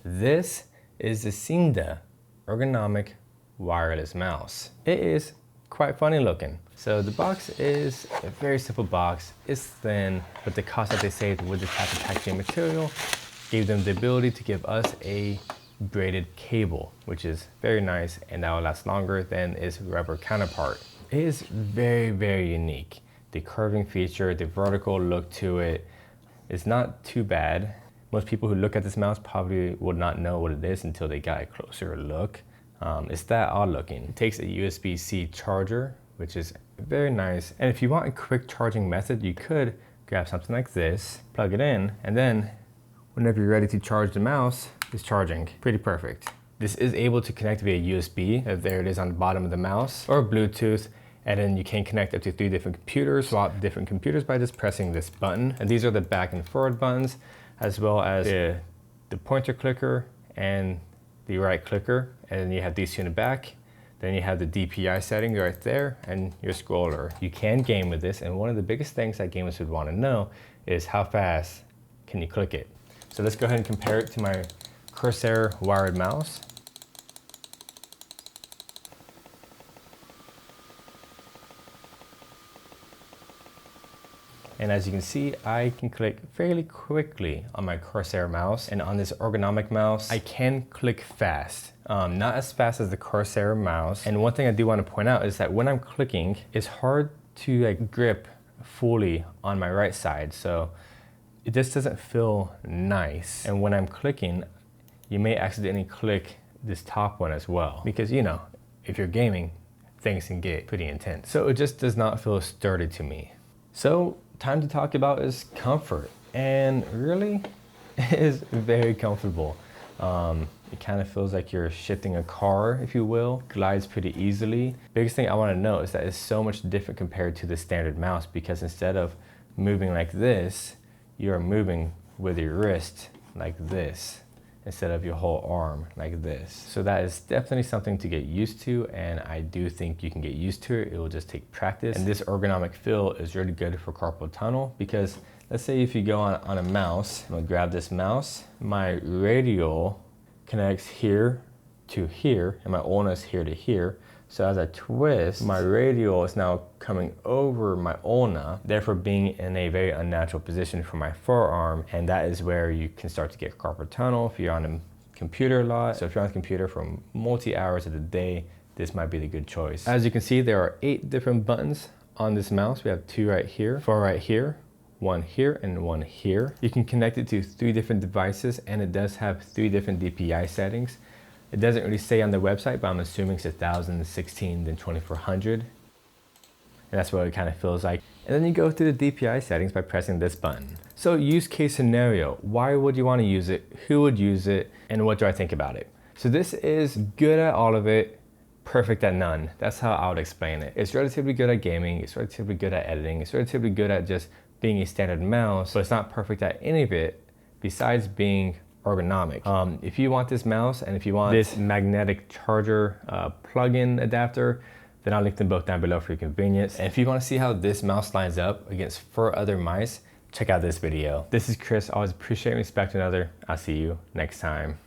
This is the Seenda ergonomic wireless mouse. It is quite funny looking. So the box is a very simple box. It's thin, but the cost that they saved with this type of packaging material gave them the ability to give us a braided cable, which is very nice, and that will last longer than its rubber counterpart. It is very, very unique. The curving feature, the vertical look to it is not too bad. Most people who look at this mouse probably would not know what it is until they got a closer look. It's that odd looking. It takes a USB-C charger, which is very nice. And if you want a quick charging method, you could grab something like this, plug it in, and then whenever you're ready to charge the mouse, it's charging. Pretty perfect. This is able to connect via USB. There it is on the bottom of the mouse, or Bluetooth. And then you can connect up to 3 different computers, swap different computers by just pressing this button. And these are the back and forward buttons, as well as the pointer clicker and the right clicker. And then you have these two in the back. Then you have the DPI setting right there and your scroller. You can game with this, and one of the biggest things that gamers would want to know is how fast can you click it. So let's go ahead and compare it to my Corsair wired mouse. And as you can see, I can click fairly quickly on my Corsair mouse, and on this ergonomic mouse, I can click fast. Not as fast as the Corsair mouse. And one thing I do want to point out is that when I'm clicking, it's hard to grip fully on my right side. So it just doesn't feel nice. And when I'm clicking, you may accidentally click this top one as well. Because if you're gaming, things can get pretty intense. So it just does not feel sturdy to me. So time to talk about is comfort, and really it is very comfortable. It kind of feels like you're shifting a car, if you will. Glides pretty easily. Biggest thing I want to note is that it's so much different compared to the standard mouse, because instead of moving like this, you are moving with your wrist like this instead of your whole arm like this. So that is definitely something to get used to, and I do think you can get used to it. It will just take practice. And this ergonomic feel is really good for carpal tunnel, because let's say if you go on a mouse, I'm gonna grab this mouse, my radial connects here to here, and my ulna is here to here. So as I twist, my radial is now coming over my ulna, therefore being in a very unnatural position for my forearm. And that is where you can start to get carpal tunnel if you're on a computer a lot. So if you're on the computer for multi-hours of the day, this might be the good choice. As you can see, there are 8 different buttons on this mouse. We have 2 right here, 4 right here, 1 here, and 1 here. You can connect it to 3 different devices, and it does have 3 different DPI settings. It doesn't really say on the website, but I'm assuming it's 1000, 16, then 2400. And that's what it kind of feels like. And then you go through the DPI settings by pressing this button. So use case scenario, why would you want to use it? Who would use it? And what do I think about it? So this is good at all of it, perfect at none. That's how I would explain it. It's relatively good at gaming. It's relatively good at editing. It's relatively good at just being a standard mouse, but it's not perfect at any of it besides being ergonomic. If you want this mouse, and if you want this magnetic charger plug-in adapter, then I'll link them both down below for your convenience. And if you want to see how this mouse lines up against 4 other mice, check out this video. This is Chris. Always appreciate and respect another. I'll see you next time.